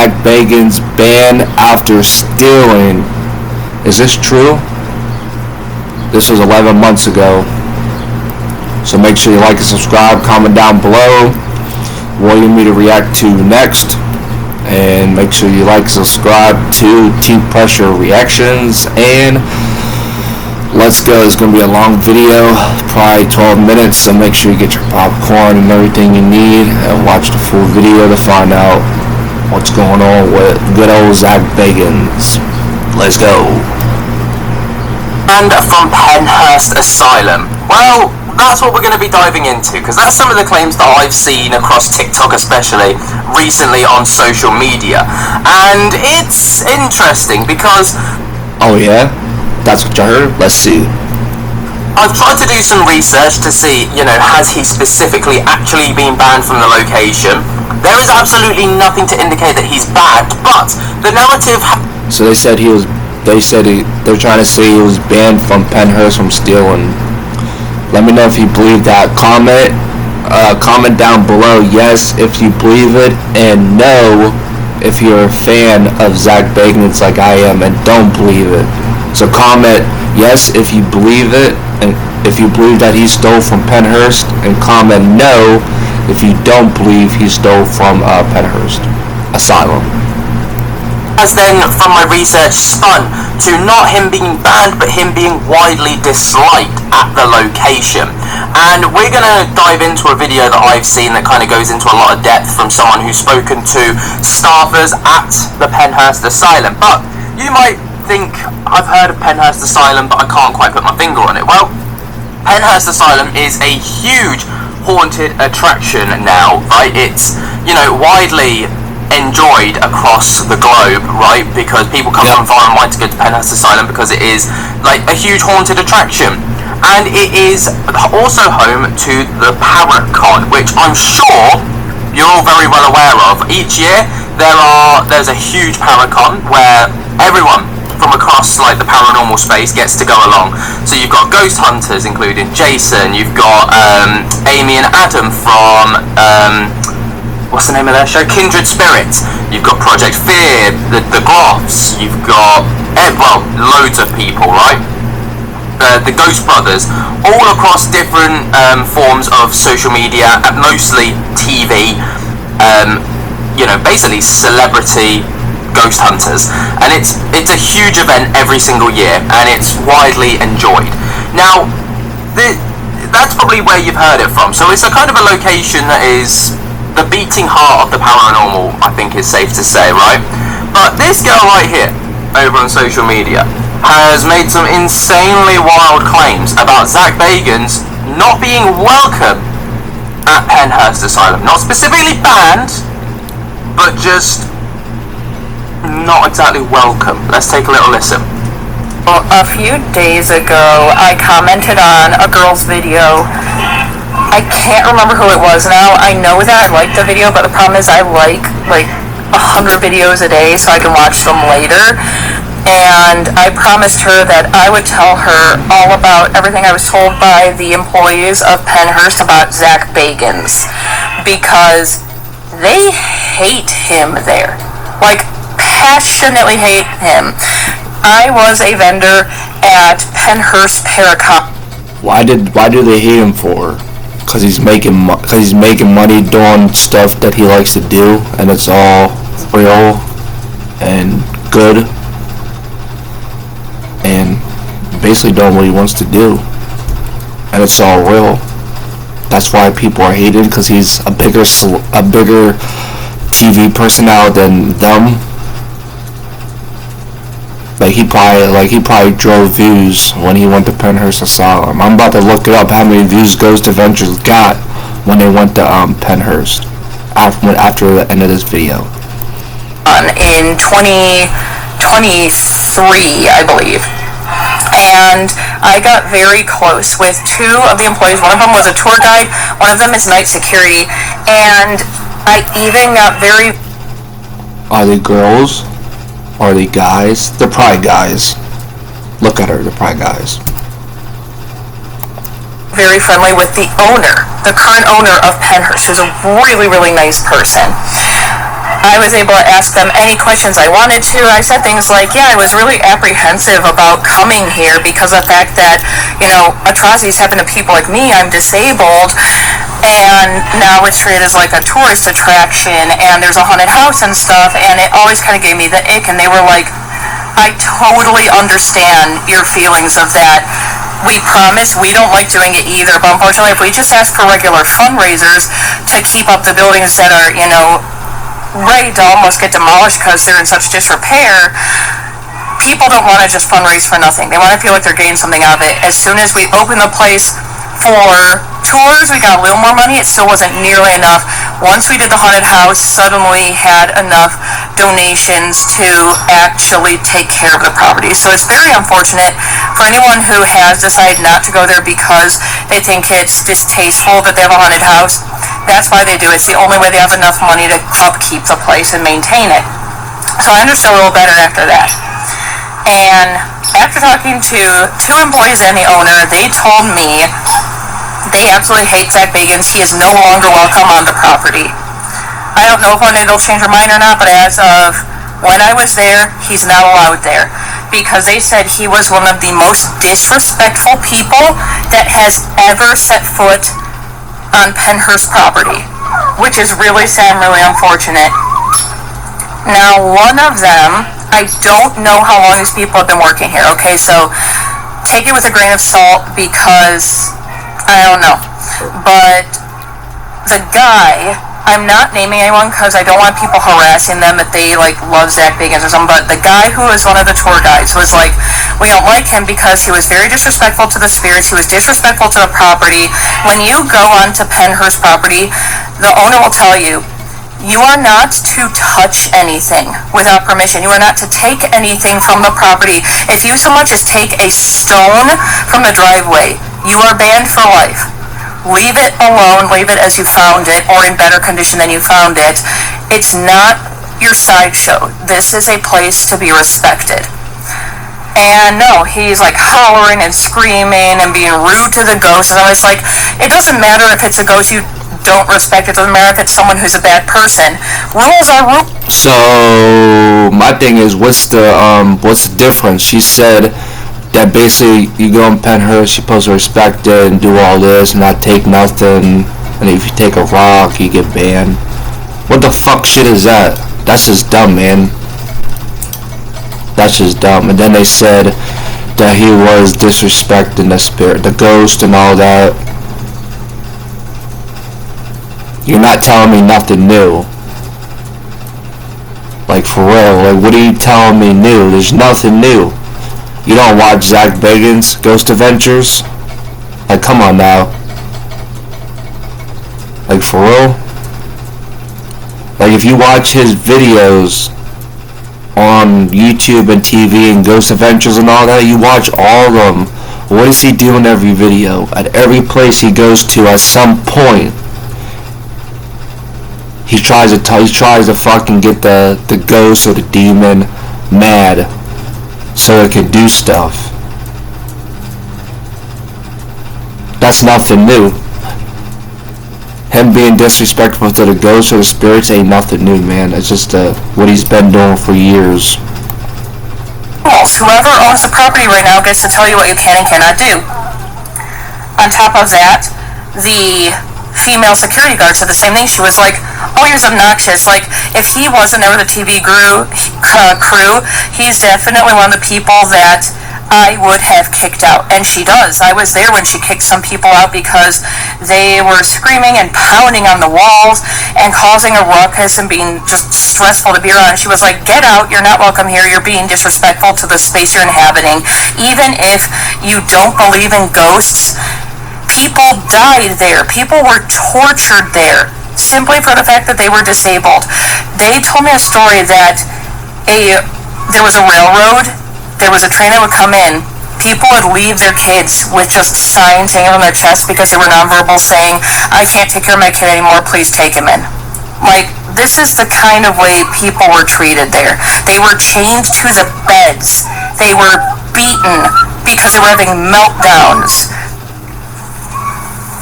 Zak Bagans banned after stealing. Is this true? This was 11 months ago. So make sure you like and subscribe, comment down below what you want me to react to next. And make sure you like and subscribe to Team Pressure Reactions. And let's go. It's going to be a long video, probably 12 minutes. So make sure you get your popcorn and everything you need and watch the full video to find out what's going on with good old Zak Bagans. Let's go. And from Penhurst Asylum. Well, that's what we're going to be diving into, because that's some of the claims that I've seen across TikTok, especially recently on social media. And it's interesting because... Oh yeah? That's what you heard? Let's see. I've tried to do some research to see, has he specifically actually been banned from the location? There is absolutely nothing to indicate that he's banned, but the narrative... So they said he was... They're trying to say he was banned from Penhurst from stealing. Let me know if you believe that. Comment down below yes if you believe it, and no if you're a fan of Zak Bagans like I am and don't believe it. So comment yes if you believe it, and if you believe that he stole from Penhurst, and comment no if you don't believe he stole from Penhurst Asylum. Has then, from my research, spun to not him being banned, but him being widely disliked at the location. And we're going to dive into a video that I've seen that kind of goes into a lot of depth from someone who's spoken to staffers at the Penhurst Asylum. But you might think, I've heard of Penhurst Asylum, but I can't quite put my finger on it. Well, Penhurst Asylum is a huge haunted attraction now, right? It's, widely enjoyed across the globe, right? Because people come from far and wide to go to Penhurst Asylum because it is like a huge haunted attraction. And it is also home to the Parrot Con, which I'm sure you're all very well aware of. Each year there's a huge Parrot Con where everyone from across like the paranormal space gets to go along. So you've got ghost hunters, including Jason. You've got Amy and Adam from what's the name of their show? Kindred Spirits. You've got Project Fear, the Goths. You've got loads of people, right? The Ghost Brothers, all across different forms of social media, mostly TV. Basically celebrity ghost hunters, and it's a huge event every single year, and it's widely enjoyed. Now, that's probably where you've heard it from. So it's a kind of a location that is the beating heart of the paranormal, I think is safe to say, right? But this girl right here, over on social media, has made some insanely wild claims about Zak Bagans not being welcome at Penhurst Asylum. Not specifically banned, but just not exactly welcome. Let's take a little listen. Well, a few days ago, I commented on a girl's video. I can't remember who it was now. I know that I liked the video, but the problem is I like 100 videos a day so I can watch them later. And I promised her that I would tell her all about everything I was told by the employees of Penhurst about Zak Bagans, because they hate him there. Passionately hate him. I was a vendor at Penhurst Paracon. Why do they hate him for? Because he's making money doing stuff that he likes to do, and it's all real and good, and basically doing what he wants to do, and it's all real. That's why people are hated, because he's a bigger TV personality than them. He probably drove views when he went to Penhurst Asylum. I'm about to look it up how many views Ghost Adventures got when they went to Penhurst after the end of this video. In 2023, I believe. And I got very close with two of the employees. One of them was a tour guide, one of them is night security, and I even got very... Are they girls? Are they guys? They're probably guys. Look at her, they're probably guys. Very friendly with the owner, the current owner of Penhurst, who's a really, really nice person. I was able to ask them any questions I wanted to. I said things like, yeah, I was really apprehensive about coming here because of the fact that, atrocities happen to people like me. I'm disabled, and now it's treated as like a tourist attraction, and there's a haunted house and stuff, and it always kind of gave me the ick, and they were like, I totally understand your feelings of that. We promise we don't like doing it either, but unfortunately if we just ask for regular fundraisers to keep up the buildings that are, ready to almost get demolished because they're in such disrepair, people don't want to just fundraise for nothing. They want to feel like they're getting something out of it. As soon as we open the place for tours, we got a little more money. It still wasn't nearly enough. Once we did the haunted house, suddenly had enough donations to actually take care of the property. So it's very unfortunate for anyone who has decided not to go there because they think it's distasteful that they have a haunted house. That's why they do it. It's the only way they have enough money to upkeep the place and maintain it. So I understood a little better after that. And after talking to 2 employees and the owner, they told me they absolutely hate Zak Bagans. He is no longer welcome on the property. I don't know if one day they'll change their mind or not, but as of when I was there, he's not allowed there. Because they said he was one of the most disrespectful people that has ever set foot on Penhurst property, which is really sad and really unfortunate. Now, one of them, I don't know how long these people have been working here, okay, so take it with a grain of salt because I don't know. But the guy, I'm not naming anyone because I don't want people harassing them if they love Zak Bagans or something, but the guy who was one of the tour guides was like, we don't like him because he was very disrespectful to the spirits, he was disrespectful to the property. When you go onto Penhurst property, the owner will tell you, you are not to touch anything without permission. You are not to take anything from the property. If you so much as take a stone from the driveway, you are banned for life. Leave it alone, leave it as you found it, or in better condition than you found it. It's not your sideshow. This is a place to be respected. And no, he's hollering and screaming and being rude to the ghosts. And I was like, it doesn't matter if it's a ghost you don't respect. It doesn't matter if it's someone who's a bad person. Rules are rules. So my thing is, what's the difference? She said that basically you go in Penhurst, you're supposed to respect it and do all this, and not take nothing. And if you take a rock, you get banned. What the fuck shit is that? That's just dumb, man. That's just dumb. And then they said that he was disrespecting the spirit, the ghost, and all that. You're not telling me nothing new. For real, what are you telling me new? There's nothing new. You don't watch Zak Bagans' Ghost Adventures? Come on now. For real? If you watch his videos on YouTube and TV and Ghost Adventures and all that, you watch all of them. What is he doing every video? At every place he goes to, at some point, he tries to fucking get the ghost or the demon mad so it can do stuff. That's nothing new. Him being disrespectful to the ghosts or the spirits ain't nothing new, man. It's just what he's been doing for years. Whoever owns the property right now gets to tell you what you can and cannot do. On top of that, the female security guard said the same thing. She was like, oh, he was obnoxious. If he wasn't there with the TV crew, he's definitely one of the people that I would have kicked out. And she does. I was there when she kicked some people out because they were screaming and pounding on the walls and causing a ruckus and being just stressful to be around. She was like, get out, you're not welcome here, you're being disrespectful to the space you're inhabiting. Even if you don't believe in ghosts, people died there. People were tortured there simply for the fact that they were disabled. They told me a story that there was a railroad, there was a train that would come in, people would leave their kids with just signs hanging on their chest because they were nonverbal saying, I can't take care of my kid anymore, please take him in. This is the kind of way people were treated there. They were chained to the beds. They were beaten because they were having meltdowns.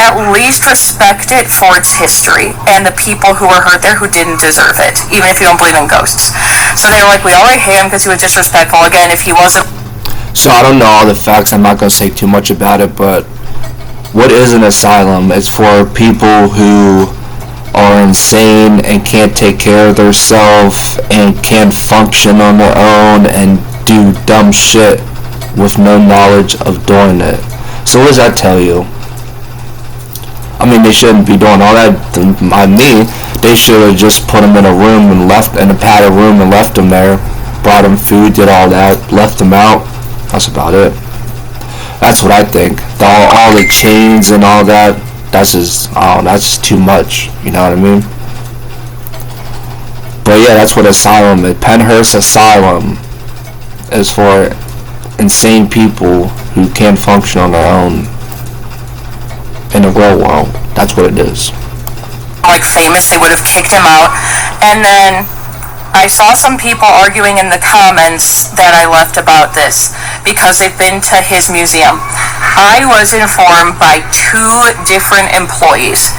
at least respect it for its history and the people who were hurt there who didn't deserve it, even if you don't believe in ghosts. So they were like, we already hate him because he was disrespectful. Again, if he wasn't... So I don't know all the facts. I'm not going to say too much about it, but what is an asylum? It's for people who are insane and can't take care of themselves and can't function on their own and do dumb shit with no knowledge of doing it. So what does that tell you? I mean, they shouldn't be doing all that. I mean, they should have just put them in a room and left, in a padded room and left them there. Brought them food, did all that, left them out. That's about it. That's what I think. All the chains and all that, that's just, that's too much. You know what I mean? But yeah, that's what asylum is. Penhurst Asylum is for insane people who can't function on their own in the real world. That's what it is. Like famous, they would have kicked him out. And then I saw some people arguing in the comments that I left about this because they've been to his museum. I was informed by 2 different employees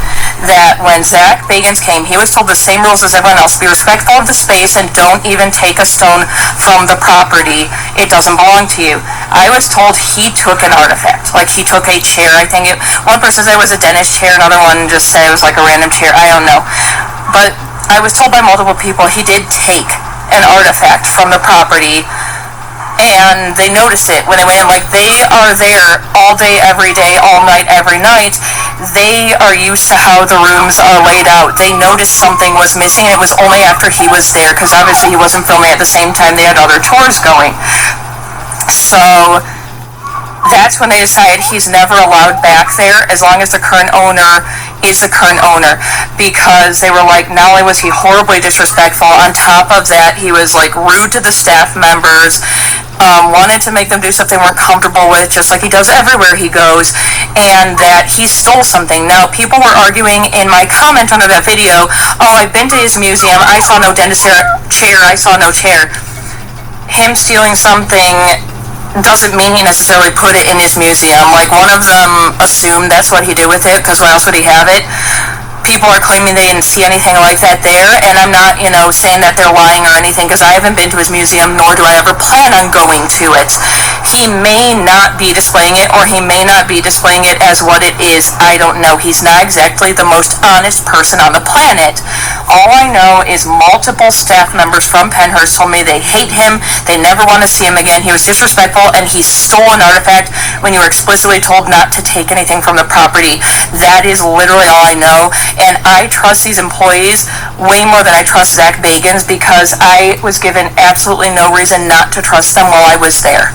that when Zak Bagans came, he was told the same rules as everyone else. Be respectful of the space and don't even take a stone from the property. It doesn't belong to you. I was told he took an artifact. Like he took a chair. I think one person said it was a dentist chair, another one just said it was like a random chair. I don't know. But I was told by multiple people he did take an artifact from the property, and they noticed it when they went in. Like, they are there all day, every day, all night, every night. They are used to how the rooms are laid out. They noticed something was missing. It was only after he was there, because obviously he wasn't filming at the same time. They had other tours going. So that's when they decided he's never allowed back there as long as the current owner is the current owner, because they were like, not only was he horribly disrespectful, on top of that he was like rude to the staff members, wanted to make them do stuff they weren't comfortable with, just like he does everywhere he goes, and that he stole something. Now, people were arguing in my comment under that video, oh, I've been to his museum, I saw no dentist chair, I saw no chair. Him stealing something doesn't mean he necessarily put it in his museum. Like, one of them assumed that's what he did with it, because why else would he have it? People are claiming they didn't see anything like that there, and I'm not, saying that they're lying or anything, because I haven't been to his museum, nor do I ever plan on going to it. He may not be displaying it, or he may not be displaying it as what it is. I don't know. He's not exactly the most honest person on the planet. All I know is multiple staff members from Penhurst told me they hate him, they never want to see him again, he was disrespectful, and he stole an artifact when you were explicitly told not to take anything from the property. That is literally all I know, and I trust these employees way more than I trust Zak Bagans, because I was given absolutely no reason not to trust them while I was there.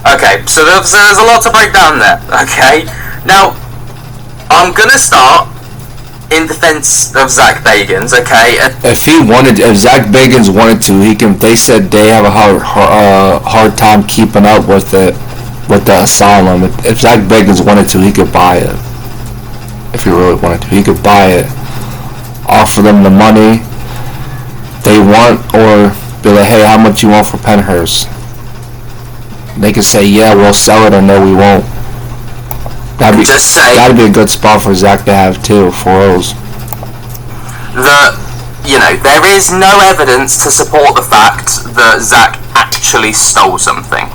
Okay, so there's a lot to break down there, okay? Now, I'm gonna start in defense of Zak Bagans, okay? If Zak Bagans wanted to, he can. They said they have a hard time keeping up with it, with the asylum. If Zak Bagans wanted to, he could buy it. If he really wanted to, he could buy it, offer them the money they want, or be like, hey, how much you want for Penhurst? They could say, yeah, we'll sell it, or no, we won't. That'd be a good spot for Zak to have too, for those. There is no evidence to support the fact that Zak actually stole something,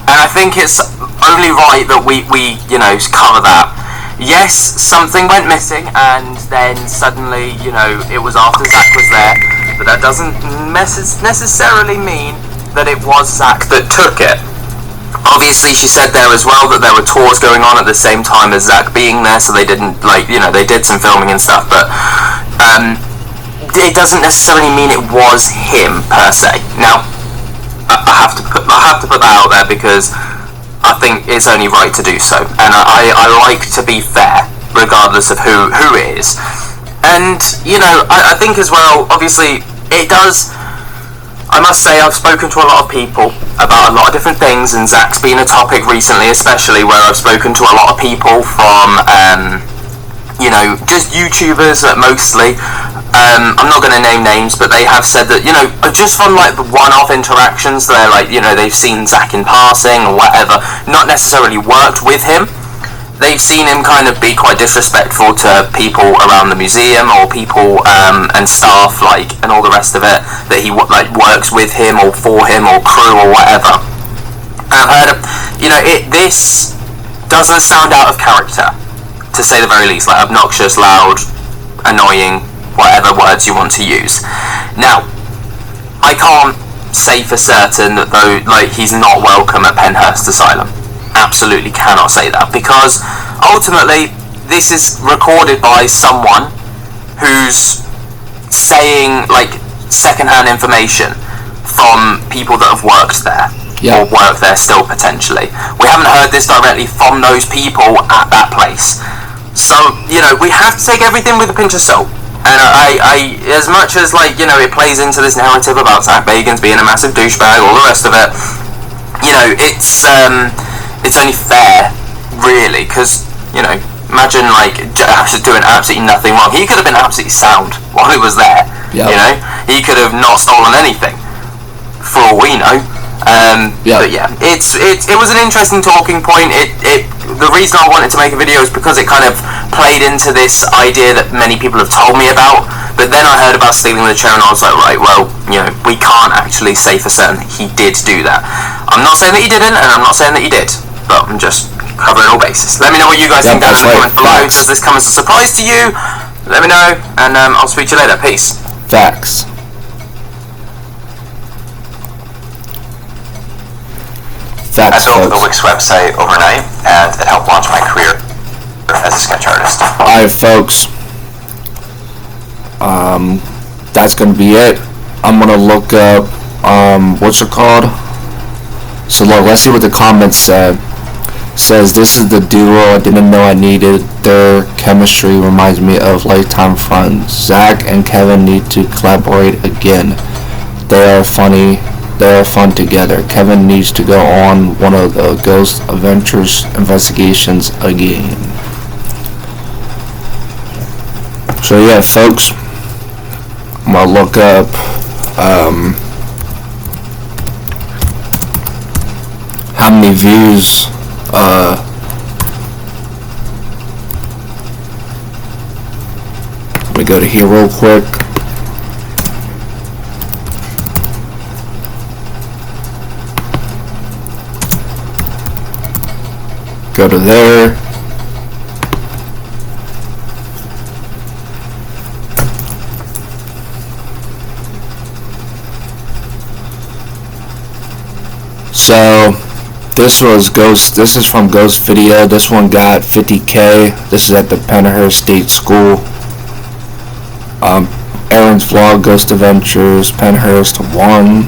and I think it's only right that we cover that. Yes, something went missing, and then suddenly, it was after Zak was there, but that doesn't necessarily mean that it was Zak that took it. Obviously, she said there as well that there were tours going on at the same time as Zak being there, so they didn't, they did some filming and stuff, but it doesn't necessarily mean it was him, per se. Now, I have to put that out there, because I think it's only right to do so, and I like to be fair, regardless of who it is. And, I think as well, obviously, it does. I must say, I've spoken to a lot of people about a lot of different things, and Zak's been a topic recently, especially, where I've spoken to a lot of people from, just YouTubers mostly. I'm not going to name names, but they have said that, just from like the one-off interactions, they're like, they've seen Zak in passing or whatever, not necessarily worked with him, they've seen him kind of be quite disrespectful to people around the museum, or people and staff, like, and all the rest of it, that he like works with him or for him or crew or whatever. And I've heard, this doesn't sound out of character, to say the very least, like obnoxious, loud, annoying, whatever words you want to use. Now, I can't say for certain that though, like, he's not welcome at Penhurst Asylum. Absolutely cannot say that, because ultimately this is recorded by someone who's saying like second-hand information from people that have worked there, or work there still potentially. We haven't heard this directly from those people at that place, so we have to take everything with a pinch of salt. And I as much as like it plays into this narrative about Zak Bagans being a massive douchebag, all the rest of it, it's only fair, really, because imagine like doing absolutely nothing wrong. He could have been absolutely sound while he was there. He could have not stolen anything, for all we know. But yeah, it was an interesting talking point. The reason I wanted to make a video is because it kind of played into this idea that many people have told me about. But then I heard about stealing the chair, and I was like, right, well, we can't actually say for certain he did do that. I'm not saying that he didn't, and I'm not saying that he did, but I'm just covering all bases. Let me know what you guys think down in the comments below. Does this come as a surprise to you? Let me know, and I'll speak to you later. Peace. Facts. I built the Wix website overnight, and it helped launch my career as a sketch artist. Alright, folks. That's gonna be it. I'm gonna look up, what's it called? So look, let's see what the comments said. Says, this is the duo I didn't know I needed. Their chemistry reminds me of lifetime friends. Zak and Kevin need to collaborate again. They are funny. They are fun together. Kevin needs to go on one of the Ghost Adventures investigations again. So yeah, folks, I'm gonna look up how many views let me go to here real quick. Go to there. So this was Ghost. This is from Ghost Video. This one got 50K. This is at the Penhurst State School. Aaron's vlog, Ghost Adventures, Penhurst 1.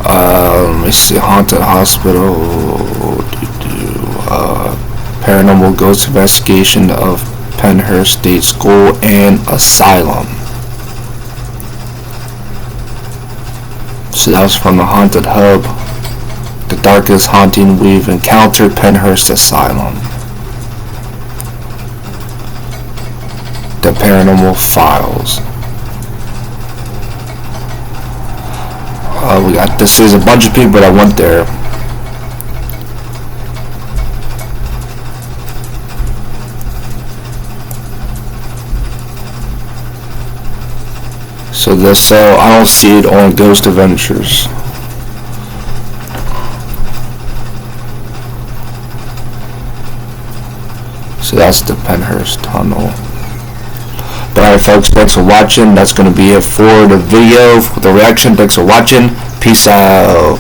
Let me see, Haunted Hospital, Paranormal Ghost Investigation of Penhurst State School and Asylum. So that was from the Haunted Hub. The darkest haunting we've encountered, Penhurst Asylum. The Paranormal Files. We got this. There's a bunch of people that went there. So this, I don't see it on Ghost Adventures. So that's the Penhurst Tunnel. But alright, folks, thanks for watching. That's going to be it for the video, for the reaction. Thanks for watching. Peace out.